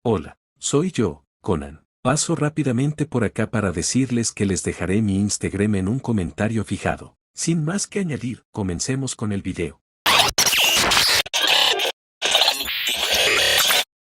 Hola, soy yo, Conan. Paso rápidamente por acá para decirles que les dejaré mi Instagram en un comentario fijado. Sin más que añadir, comencemos con el video.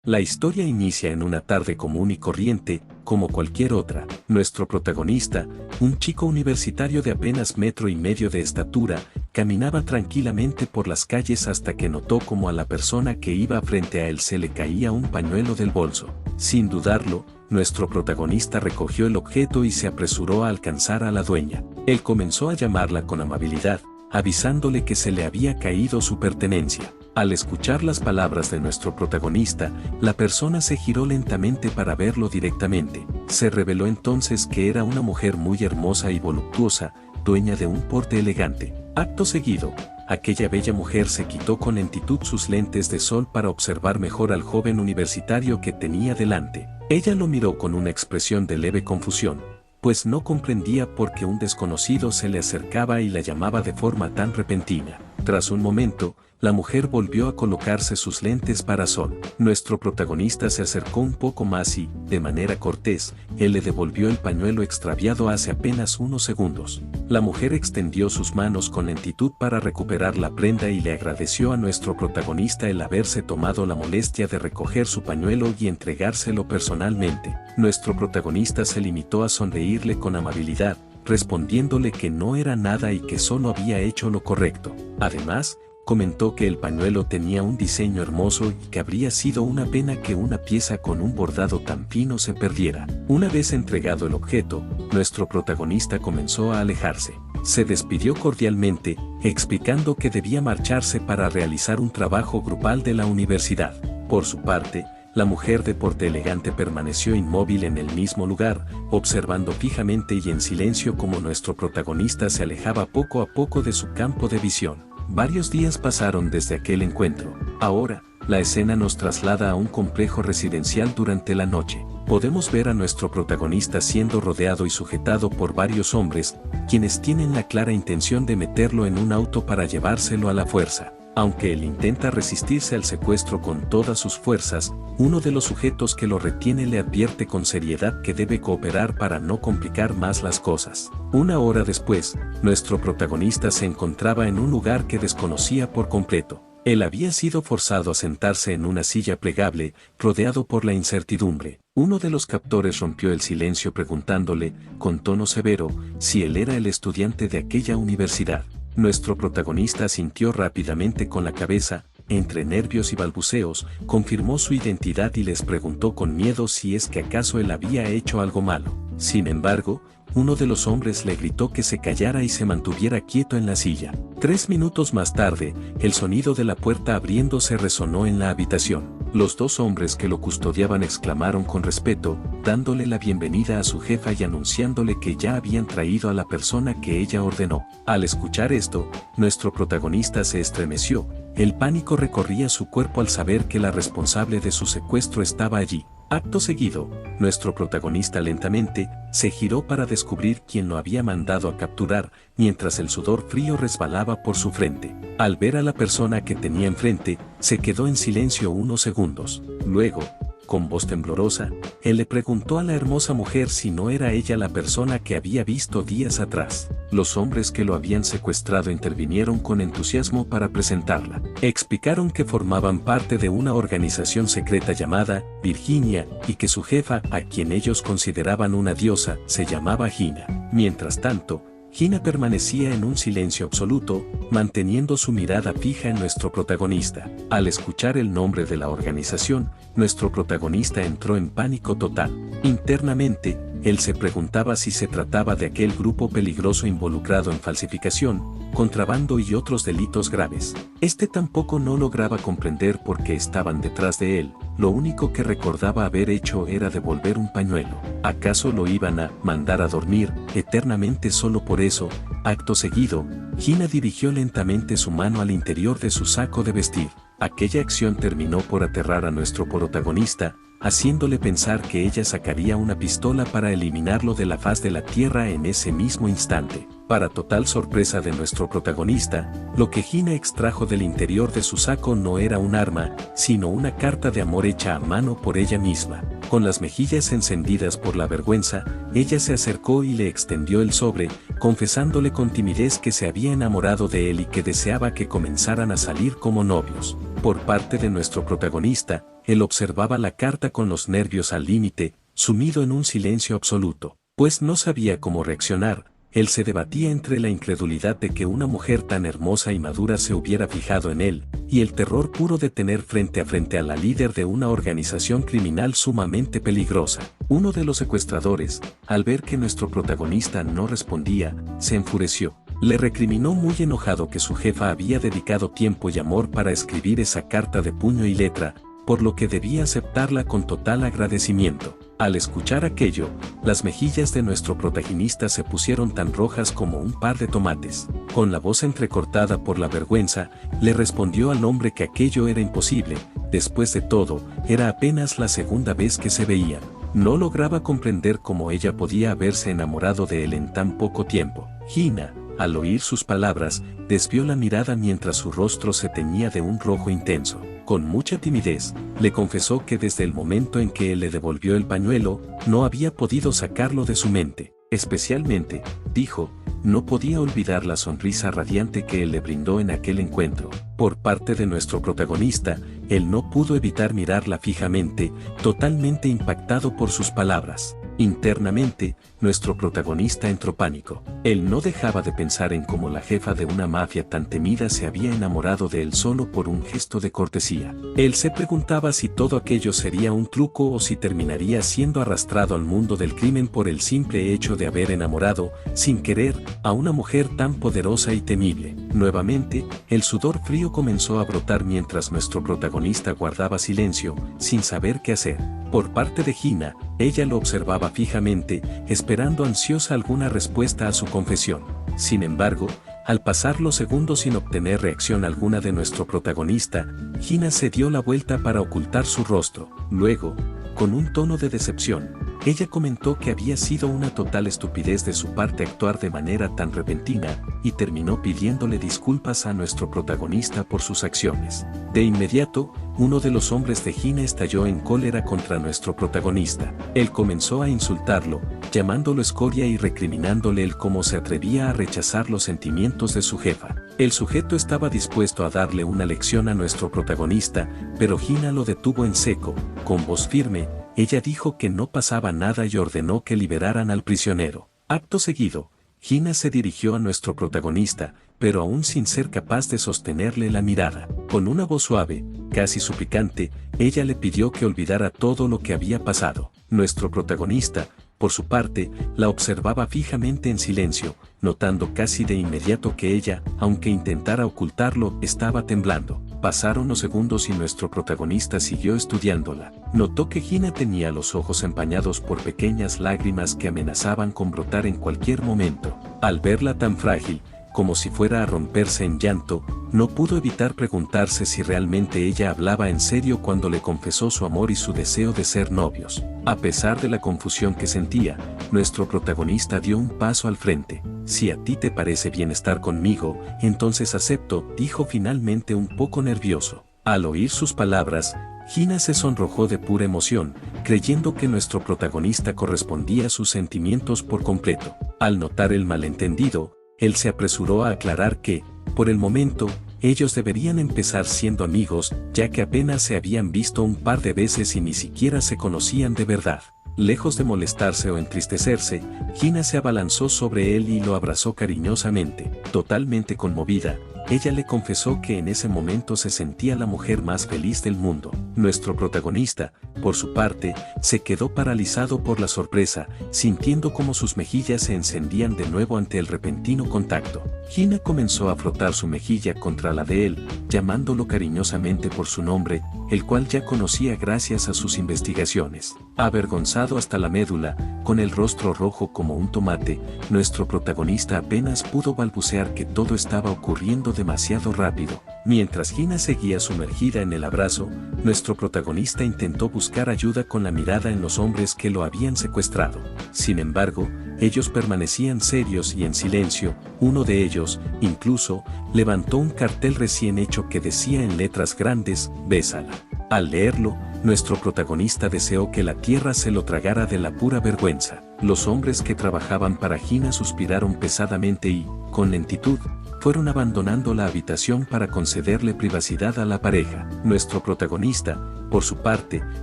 La historia inicia en una tarde común y corriente, como cualquier otra. Nuestro protagonista, un chico universitario de apenas 1,5 metros de estatura, caminaba tranquilamente por las calles hasta que notó como a la persona que iba frente a él se le caía un pañuelo del bolso. Sin dudarlo, nuestro protagonista recogió el objeto y se apresuró a alcanzar a la dueña. Él comenzó a llamarla con amabilidad, avisándole que se le había caído su pertenencia. Al escuchar las palabras de nuestro protagonista, la persona se giró lentamente para verlo directamente. Se reveló entonces que era una mujer muy hermosa y voluptuosa, dueña de un porte elegante. Acto seguido, aquella bella mujer se quitó con lentitud sus lentes de sol para observar mejor al joven universitario que tenía delante. Ella lo miró con una expresión de leve confusión, pues no comprendía por qué un desconocido se le acercaba y la llamaba de forma tan repentina. Tras un momento, la mujer volvió a colocarse sus lentes para sol. Nuestro protagonista se acercó un poco más y, de manera cortés, él le devolvió el pañuelo extraviado hace apenas unos segundos. La mujer extendió sus manos con lentitud para recuperar la prenda y le agradeció a nuestro protagonista el haberse tomado la molestia de recoger su pañuelo y entregárselo personalmente. Nuestro protagonista se limitó a sonreírle con amabilidad, respondiéndole que no era nada y que solo había hecho lo correcto. Además, comentó que el pañuelo tenía un diseño hermoso y que habría sido una pena que una pieza con un bordado tan fino se perdiera. Una vez entregado el objeto, nuestro protagonista comenzó a alejarse. Se despidió cordialmente, explicando que debía marcharse para realizar un trabajo grupal de la universidad. Por su parte, la mujer de porte elegante permaneció inmóvil en el mismo lugar, observando fijamente y en silencio como nuestro protagonista se alejaba poco a poco de su campo de visión. Varios días pasaron desde aquel encuentro. Ahora, la escena nos traslada a un complejo residencial durante la noche. Podemos ver a nuestro protagonista siendo rodeado y sujetado por varios hombres, quienes tienen la clara intención de meterlo en un auto para llevárselo a la fuerza. Aunque él intenta resistirse al secuestro con todas sus fuerzas, uno de los sujetos que lo retiene le advierte con seriedad que debe cooperar para no complicar más las cosas. Una hora después, nuestro protagonista se encontraba en un lugar que desconocía por completo. Él había sido forzado a sentarse en una silla plegable, rodeado por la incertidumbre. Uno de los captores rompió el silencio preguntándole, con tono severo, si él era el estudiante de aquella universidad. Nuestro protagonista asintió rápidamente con la cabeza, entre nervios y balbuceos, confirmó su identidad y les preguntó con miedo si es que acaso él había hecho algo malo. Sin embargo, uno de los hombres le gritó que se callara y se mantuviera quieto en la silla. 3 minutos más tarde, el sonido de la puerta abriéndose resonó en la habitación. Los dos hombres que lo custodiaban exclamaron con respeto, dándole la bienvenida a su jefa y anunciándole que ya habían traído a la persona que ella ordenó. Al escuchar esto, nuestro protagonista se estremeció. El pánico recorría su cuerpo al saber que la responsable de su secuestro estaba allí. Acto seguido, nuestro protagonista lentamente se giró para descubrir quién lo había mandado a capturar, mientras el sudor frío resbalaba por su frente. Al ver a la persona que tenía enfrente, se quedó en silencio unos segundos. Luego, con voz temblorosa, él le preguntó a la hermosa mujer si no era ella la persona que había visto días atrás. Los hombres que lo habían secuestrado intervinieron con entusiasmo para presentarla. Explicaron que formaban parte de una organización secreta llamada Virginia y que su jefa, a quien ellos consideraban una diosa, se llamaba Gina. Mientras tanto, Gina permanecía en un silencio absoluto, manteniendo su mirada fija en nuestro protagonista. Al escuchar el nombre de la organización, nuestro protagonista entró en pánico total. Internamente, él se preguntaba si se trataba de aquel grupo peligroso involucrado en falsificación, contrabando y otros delitos graves. Este tampoco no lograba comprender por qué estaban detrás de él. Lo único que recordaba haber hecho era devolver un pañuelo. ¿Acaso lo iban a mandar a dormir eternamente solo por eso? Acto seguido, Gina dirigió lentamente su mano al interior de su saco de vestir. Aquella acción terminó por aterrar a nuestro protagonista, haciéndole pensar que ella sacaría una pistola para eliminarlo de la faz de la tierra en ese mismo instante. Para total sorpresa de nuestro protagonista, lo que Hina extrajo del interior de su saco no era un arma, sino una carta de amor hecha a mano por ella misma. Con las mejillas encendidas por la vergüenza, ella se acercó y le extendió el sobre, confesándole con timidez que se había enamorado de él y que deseaba que comenzaran a salir como novios. Por parte de nuestro protagonista, él observaba la carta con los nervios al límite, sumido en un silencio absoluto, pues no sabía cómo reaccionar. Él se debatía entre la incredulidad de que una mujer tan hermosa y madura se hubiera fijado en él, y el terror puro de tener frente a la líder de una organización criminal sumamente peligrosa. Uno de los secuestradores, al ver que nuestro protagonista no respondía, se enfureció. Le recriminó muy enojado que su jefa había dedicado tiempo y amor para escribir esa carta de puño y letra, por lo que debía aceptarla con total agradecimiento. Al escuchar aquello, las mejillas de nuestro protagonista se pusieron tan rojas como un par de tomates. Con la voz entrecortada por la vergüenza, le respondió al hombre que aquello era imposible. Después de todo, era apenas la segunda vez que se veían. No lograba comprender cómo ella podía haberse enamorado de él en tan poco tiempo. Hina, al oír sus palabras, desvió la mirada mientras su rostro se teñía de un rojo intenso. Con mucha timidez, le confesó que desde el momento en que él le devolvió el pañuelo, no había podido sacarlo de su mente. Especialmente, dijo, no podía olvidar la sonrisa radiante que él le brindó en aquel encuentro. Por parte de nuestro protagonista, él no pudo evitar mirarla fijamente, totalmente impactado por sus palabras. Internamente, nuestro protagonista entró pánico. Él no dejaba de pensar en cómo la jefa de una mafia tan temida se había enamorado de él solo por un gesto de cortesía. Él se preguntaba si todo aquello sería un truco o si terminaría siendo arrastrado al mundo del crimen por el simple hecho de haber enamorado, sin querer, a una mujer tan poderosa y temible. Nuevamente, el sudor frío comenzó a brotar mientras nuestro protagonista guardaba silencio, sin saber qué hacer. Por parte de Hina, ella lo observaba fijamente, esperando ansiosa alguna respuesta a su confesión. Sin embargo, al pasar los segundos sin obtener reacción alguna de nuestro protagonista, Hina se dio la vuelta para ocultar su rostro. Luego, con un tono de decepción, ella comentó que había sido una total estupidez de su parte actuar de manera tan repentina, y terminó pidiéndole disculpas a nuestro protagonista por sus acciones. De inmediato, uno de los hombres de Hina estalló en cólera contra nuestro protagonista. Él comenzó a insultarlo, llamándolo escoria y recriminándole el cómo se atrevía a rechazar los sentimientos de su jefa. El sujeto estaba dispuesto a darle una lección a nuestro protagonista, pero Hina lo detuvo en seco. Con voz firme, ella dijo que no pasaba nada y ordenó que liberaran al prisionero. Acto seguido, Hina se dirigió a nuestro protagonista, pero aún sin ser capaz de sostenerle la mirada. Con una voz suave, casi suplicante, ella le pidió que olvidara todo lo que había pasado. Nuestro protagonista, por su parte, la observaba fijamente en silencio, notando casi de inmediato que ella, aunque intentara ocultarlo, estaba temblando. Pasaron los segundos y nuestro protagonista siguió estudiándola. Notó que Hina tenía los ojos empañados por pequeñas lágrimas que amenazaban con brotar en cualquier momento. Al verla tan frágil, como si fuera a romperse en llanto, no pudo evitar preguntarse si realmente ella hablaba en serio cuando le confesó su amor y su deseo de ser novios. A pesar de la confusión que sentía, nuestro protagonista dio un paso al frente. Si a ti te parece bien estar conmigo, entonces acepto, dijo finalmente un poco nervioso. Al oír sus palabras, Hina se sonrojó de pura emoción, creyendo que nuestro protagonista correspondía a sus sentimientos por completo. Al notar el malentendido, él se apresuró a aclarar que, por el momento, ellos deberían empezar siendo amigos, ya que apenas se habían visto un par de veces y ni siquiera se conocían de verdad. Lejos de molestarse o entristecerse, Hina se abalanzó sobre él y lo abrazó cariñosamente. Totalmente conmovida, ella le confesó que en ese momento se sentía la mujer más feliz del mundo. Nuestro protagonista, por su parte, se quedó paralizado por la sorpresa, sintiendo como sus mejillas se encendían de nuevo ante el repentino contacto. Hina comenzó a frotar su mejilla contra la de él, llamándolo cariñosamente por su nombre, el cual ya conocía gracias a sus investigaciones. Avergonzado hasta la médula, con el rostro rojo como un tomate, nuestro protagonista apenas pudo balbucear que todo estaba ocurriendo demasiado rápido. Mientras Hina seguía sumergida en el abrazo, nuestro protagonista intentó buscar ayuda con la mirada en los hombres que lo habían secuestrado. Sin embargo, ellos permanecían serios y en silencio. Uno de ellos, incluso, levantó un cartel recién hecho que decía en letras grandes, «Bésala». Al leerlo, nuestro protagonista deseó que la tierra se lo tragara de la pura vergüenza. Los hombres que trabajaban para Hina suspiraron pesadamente y, con lentitud, fueron abandonando la habitación para concederle privacidad a la pareja. Nuestro protagonista, por su parte,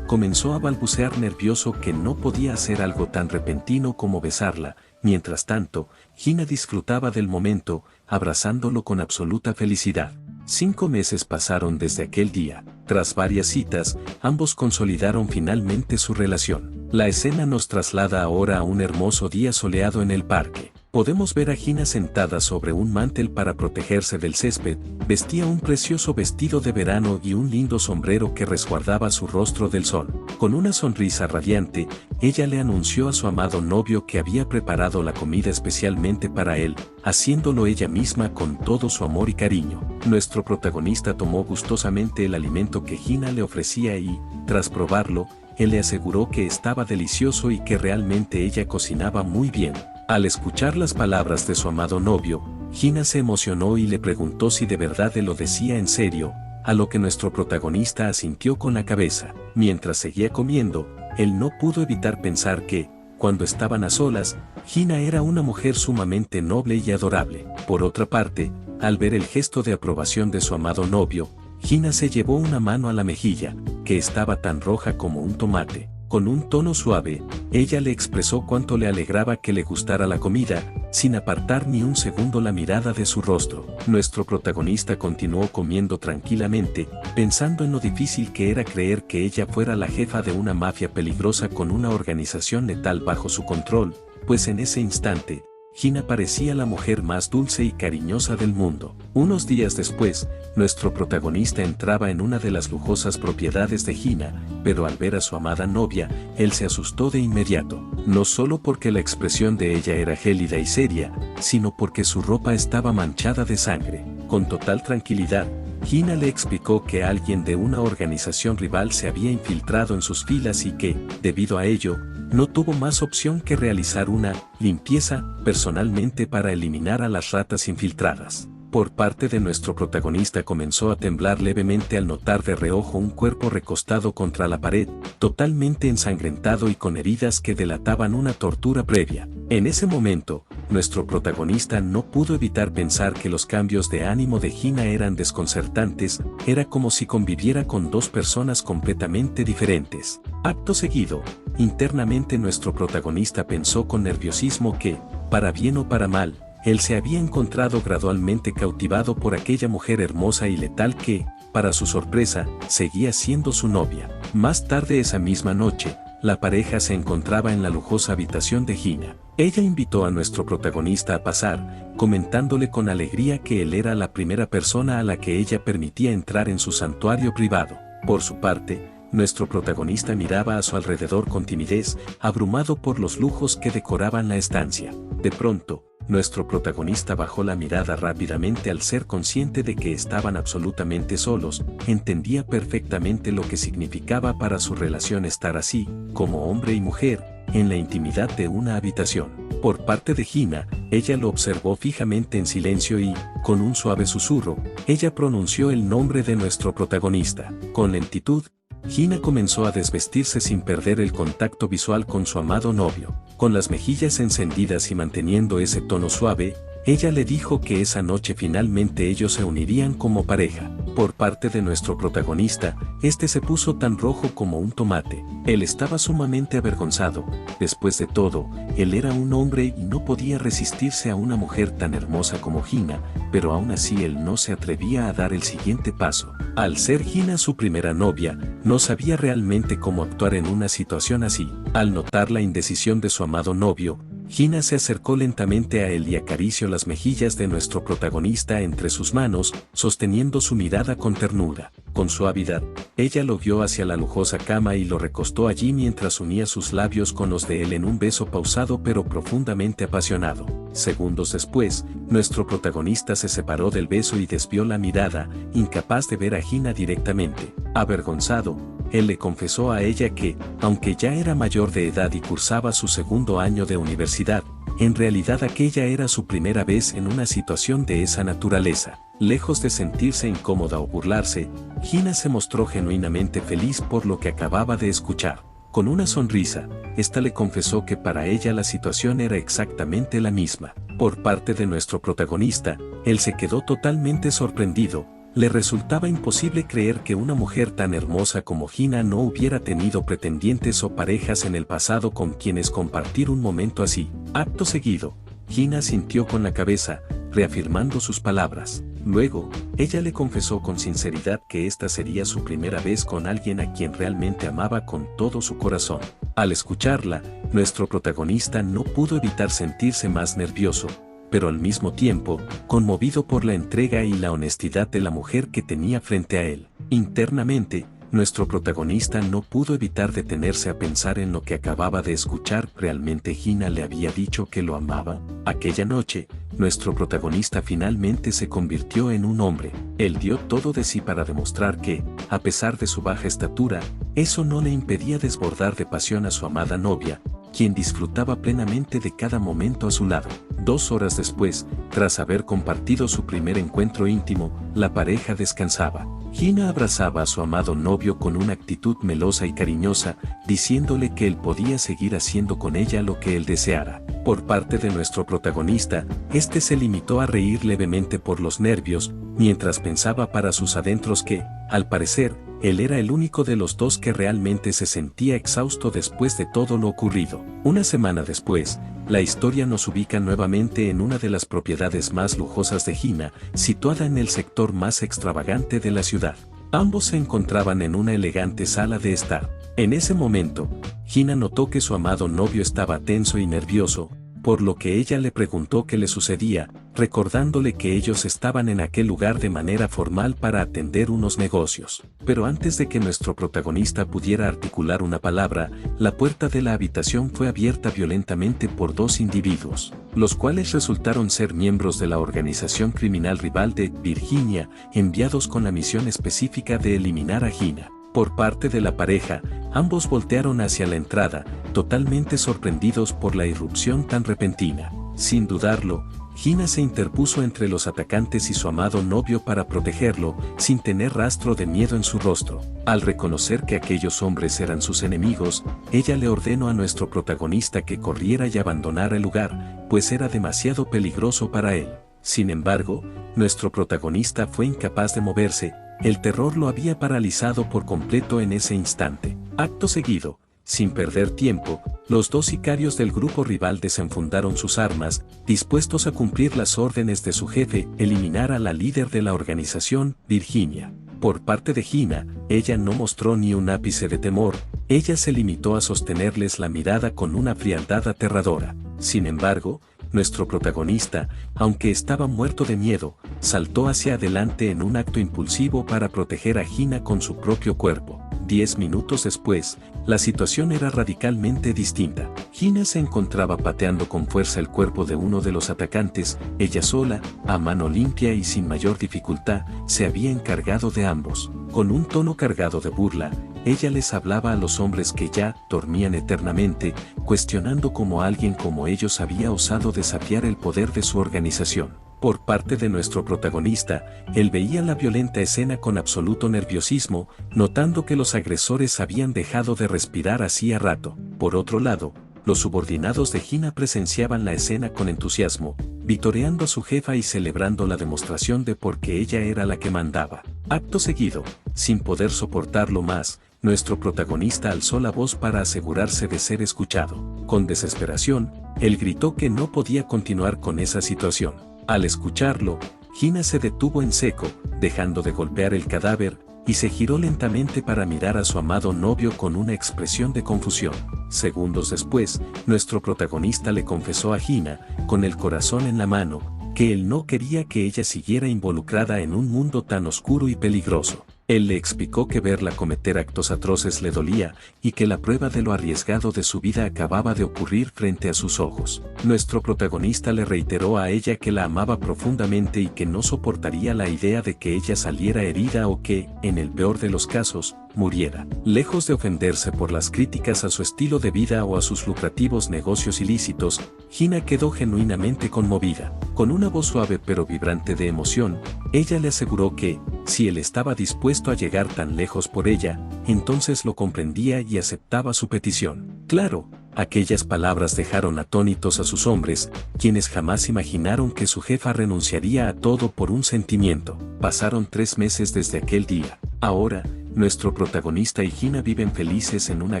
comenzó a balbucear nervioso que no podía hacer algo tan repentino como besarla. Mientras tanto, Hina disfrutaba del momento, abrazándolo con absoluta felicidad. 5 meses pasaron desde aquel día. Tras varias citas, ambos consolidaron finalmente su relación. La escena nos traslada ahora a un hermoso día soleado en el parque. Podemos ver a Hina sentada sobre un mantel para protegerse del césped. Vestía un precioso vestido de verano y un lindo sombrero que resguardaba su rostro del sol. Con una sonrisa radiante, ella le anunció a su amado novio que había preparado la comida especialmente para él, haciéndolo ella misma con todo su amor y cariño. Nuestro protagonista tomó gustosamente el alimento que Hina le ofrecía y, tras probarlo, él le aseguró que estaba delicioso y que realmente ella cocinaba muy bien. Al escuchar las palabras de su amado novio, Hina se emocionó y le preguntó si de verdad él lo decía en serio, a lo que nuestro protagonista asintió con la cabeza. Mientras seguía comiendo, él no pudo evitar pensar que, cuando estaban a solas, Hina era una mujer sumamente noble y adorable. Por otra parte, al ver el gesto de aprobación de su amado novio, Hina se llevó una mano a la mejilla, que estaba tan roja como un tomate. Con un tono suave, ella le expresó cuánto le alegraba que le gustara la comida, sin apartar ni un segundo la mirada de su rostro. Nuestro protagonista continuó comiendo tranquilamente, pensando en lo difícil que era creer que ella fuera la jefa de una mafia peligrosa con una organización letal bajo su control, pues en ese instante, Hina parecía la mujer más dulce y cariñosa del mundo. Unos días después, nuestro protagonista entraba en una de las lujosas propiedades de Hina, pero al ver a su amada novia, él se asustó de inmediato, no solo porque la expresión de ella era gélida y seria, sino porque su ropa estaba manchada de sangre. Con total tranquilidad, Hina le explicó que alguien de una organización rival se había infiltrado en sus filas y que, debido a ello, no tuvo más opción que realizar una limpieza personalmente para eliminar a las ratas infiltradas. Por parte de nuestro protagonista comenzó a temblar levemente al notar de reojo un cuerpo recostado contra la pared, totalmente ensangrentado y con heridas que delataban una tortura previa. En ese momento, nuestro protagonista no pudo evitar pensar que los cambios de ánimo de Hina eran desconcertantes, era como si conviviera con dos personas completamente diferentes. Acto seguido, internamente nuestro protagonista pensó con nerviosismo que, para bien o para mal, él se había encontrado gradualmente cautivado por aquella mujer hermosa y letal que, para su sorpresa, seguía siendo su novia. Más tarde esa misma noche, la pareja se encontraba en la lujosa habitación de Hina. Ella invitó a nuestro protagonista a pasar, comentándole con alegría que él era la primera persona a la que ella permitía entrar en su santuario privado. Por su parte, nuestro protagonista miraba a su alrededor con timidez, abrumado por los lujos que decoraban la estancia. De pronto, nuestro protagonista bajó la mirada rápidamente al ser consciente de que estaban absolutamente solos. Entendía perfectamente lo que significaba para su relación estar así, como hombre y mujer, en la intimidad de una habitación. Por parte de Hina, ella lo observó fijamente en silencio y, con un suave susurro, ella pronunció el nombre de nuestro protagonista. Con lentitud, Hina comenzó a desvestirse sin perder el contacto visual con su amado novio. Con las mejillas encendidas y manteniendo ese tono suave, ella le dijo que esa noche finalmente ellos se unirían como pareja. Por parte de nuestro protagonista, este se puso tan rojo como un tomate. Él estaba sumamente avergonzado. Después de todo, él era un hombre y no podía resistirse a una mujer tan hermosa como Hina, pero aún así él no se atrevía a dar el siguiente paso. Al ser Hina su primera novia, no sabía realmente cómo actuar en una situación así. Al notar la indecisión de su amado novio, Hina se acercó lentamente a él y acarició las mejillas de nuestro protagonista entre sus manos, sosteniendo su mirada con ternura. Con suavidad, ella lo guió hacia la lujosa cama y lo recostó allí mientras unía sus labios con los de él en un beso pausado pero profundamente apasionado. Segundos después, nuestro protagonista se separó del beso y desvió la mirada, incapaz de ver a Gina directamente. Avergonzado, él le confesó a ella que, aunque ya era mayor de edad y cursaba su segundo año de universidad, en realidad aquella era su primera vez en una situación de esa naturaleza. Lejos de sentirse incómoda o burlarse, Gina se mostró genuinamente feliz por lo que acababa de escuchar. Con una sonrisa, esta le confesó que para ella la situación era exactamente la misma. Por parte de nuestro protagonista, él se quedó totalmente sorprendido. Le resultaba imposible creer que una mujer tan hermosa como Gina no hubiera tenido pretendientes o parejas en el pasado con quienes compartir un momento así. Acto seguido, Gina sintió con la cabeza, reafirmando sus palabras. Luego, ella le confesó con sinceridad que esta sería su primera vez con alguien a quien realmente amaba con todo su corazón. Al escucharla, nuestro protagonista no pudo evitar sentirse más nervioso, pero al mismo tiempo, conmovido por la entrega y la honestidad de la mujer que tenía frente a él. Internamente, nuestro protagonista no pudo evitar detenerse a pensar en lo que acababa de escuchar. ¿Realmente Gina le había dicho que lo amaba? Aquella noche, nuestro protagonista finalmente se convirtió en un hombre. Él dio todo de sí para demostrar que, a pesar de su baja estatura, eso no le impedía desbordar de pasión a su amada novia, quien disfrutaba plenamente de cada momento a su lado. 2 horas después, tras haber compartido su primer encuentro íntimo, la pareja descansaba. Gina abrazaba a su amado novio con una actitud melosa y cariñosa, diciéndole que él podía seguir haciendo con ella lo que él deseara. Por parte de nuestro protagonista, este se limitó a reír levemente por los nervios, mientras pensaba para sus adentros que, al parecer, él era el único de los dos que realmente se sentía exhausto después de todo lo ocurrido. Una semana después, la historia nos ubica nuevamente en una de las propiedades más lujosas de Gina, situada en el sector más extravagante de la ciudad. Ambos se encontraban en una elegante sala de estar. En ese momento, Gina notó que su amado novio estaba tenso y nervioso, por lo que ella le preguntó qué le sucedía, recordándole que ellos estaban en aquel lugar de manera formal para atender unos negocios. Pero antes de que nuestro protagonista pudiera articular una palabra, la puerta de la habitación fue abierta violentamente por 2 individuos, los cuales resultaron ser miembros de la organización criminal rival de Virginia, enviados con la misión específica de eliminar a Gina. Por parte de la pareja, ambos voltearon hacia la entrada, totalmente sorprendidos por la irrupción tan repentina. Sin dudarlo, Gina se interpuso entre los atacantes y su amado novio para protegerlo, sin tener rastro de miedo en su rostro. Al reconocer que aquellos hombres eran sus enemigos, ella le ordenó a nuestro protagonista que corriera y abandonara el lugar, pues era demasiado peligroso para él. Sin embargo, nuestro protagonista fue incapaz de moverse. El terror lo había paralizado por completo en ese instante. Acto seguido, sin perder tiempo, los 2 sicarios del grupo rival desenfundaron sus armas, dispuestos a cumplir las órdenes de su jefe, eliminar a la líder de la organización, Virginia. Por parte de Gina, ella no mostró ni un ápice de temor, ella se limitó a sostenerles la mirada con una frialdad aterradora. Sin embargo, nuestro protagonista, aunque estaba muerto de miedo, saltó hacia adelante en un acto impulsivo para proteger a Gina con su propio cuerpo. 10 minutos después, la situación era radicalmente distinta. Gina se encontraba pateando con fuerza el cuerpo de uno de los atacantes. Ella sola, a mano limpia y sin mayor dificultad, se había encargado de ambos. Con un tono cargado de burla, ella les hablaba a los hombres que ya dormían eternamente, cuestionando cómo alguien como ellos había osado desafiar el poder de su organización. Por parte de nuestro protagonista, él veía la violenta escena con absoluto nerviosismo, notando que los agresores habían dejado de respirar hacía rato. Por otro lado, los subordinados de Gina presenciaban la escena con entusiasmo, vitoreando a su jefa y celebrando la demostración de por qué ella era la que mandaba. Acto seguido, sin poder soportarlo más, nuestro protagonista alzó la voz para asegurarse de ser escuchado. Con desesperación, él gritó que no podía continuar con esa situación. Al escucharlo, Gina se detuvo en seco, dejando de golpear el cadáver, y se giró lentamente para mirar a su amado novio con una expresión de confusión. Segundos después, nuestro protagonista le confesó a Gina, con el corazón en la mano, que él no quería que ella siguiera involucrada en un mundo tan oscuro y peligroso. Él le explicó que verla cometer actos atroces le dolía, y que la prueba de lo arriesgado de su vida acababa de ocurrir frente a sus ojos. Nuestro protagonista le reiteró a ella que la amaba profundamente y que no soportaría la idea de que ella saliera herida o que, en el peor de los casos, muriera. Lejos de ofenderse por las críticas a su estilo de vida o a sus lucrativos negocios ilícitos, Gina quedó genuinamente conmovida. Con una voz suave pero vibrante de emoción, ella le aseguró que, si él estaba dispuesto a llegar tan lejos por ella, entonces lo comprendía y aceptaba su petición. Claro, aquellas palabras dejaron atónitos a sus hombres, quienes jamás imaginaron que su jefa renunciaría a todo por un sentimiento. Pasaron 3 meses desde aquel día. Ahora, nuestro protagonista y Gina viven felices en una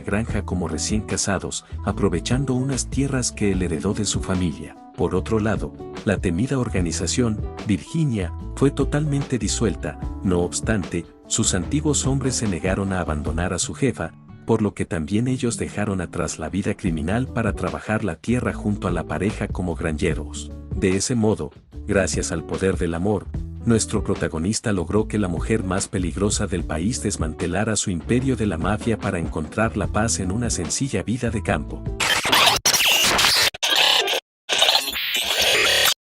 granja como recién casados, aprovechando unas tierras que él heredó de su familia. Por otro lado, la temida organización, Virginia, fue totalmente disuelta. No obstante, sus antiguos hombres se negaron a abandonar a su jefa, por lo que también ellos dejaron atrás la vida criminal para trabajar la tierra junto a la pareja como granjeros. De ese modo, gracias al poder del amor, nuestro protagonista logró que la mujer más peligrosa del país desmantelara su imperio de la mafia para encontrar la paz en una sencilla vida de campo.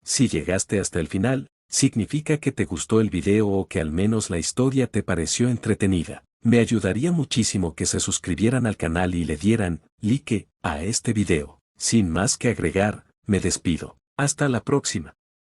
Si llegaste hasta el final, significa que te gustó el video o que al menos la historia te pareció entretenida. Me ayudaría muchísimo que se suscribieran al canal y le dieran like a este video. Sin más que agregar, me despido. Hasta la próxima.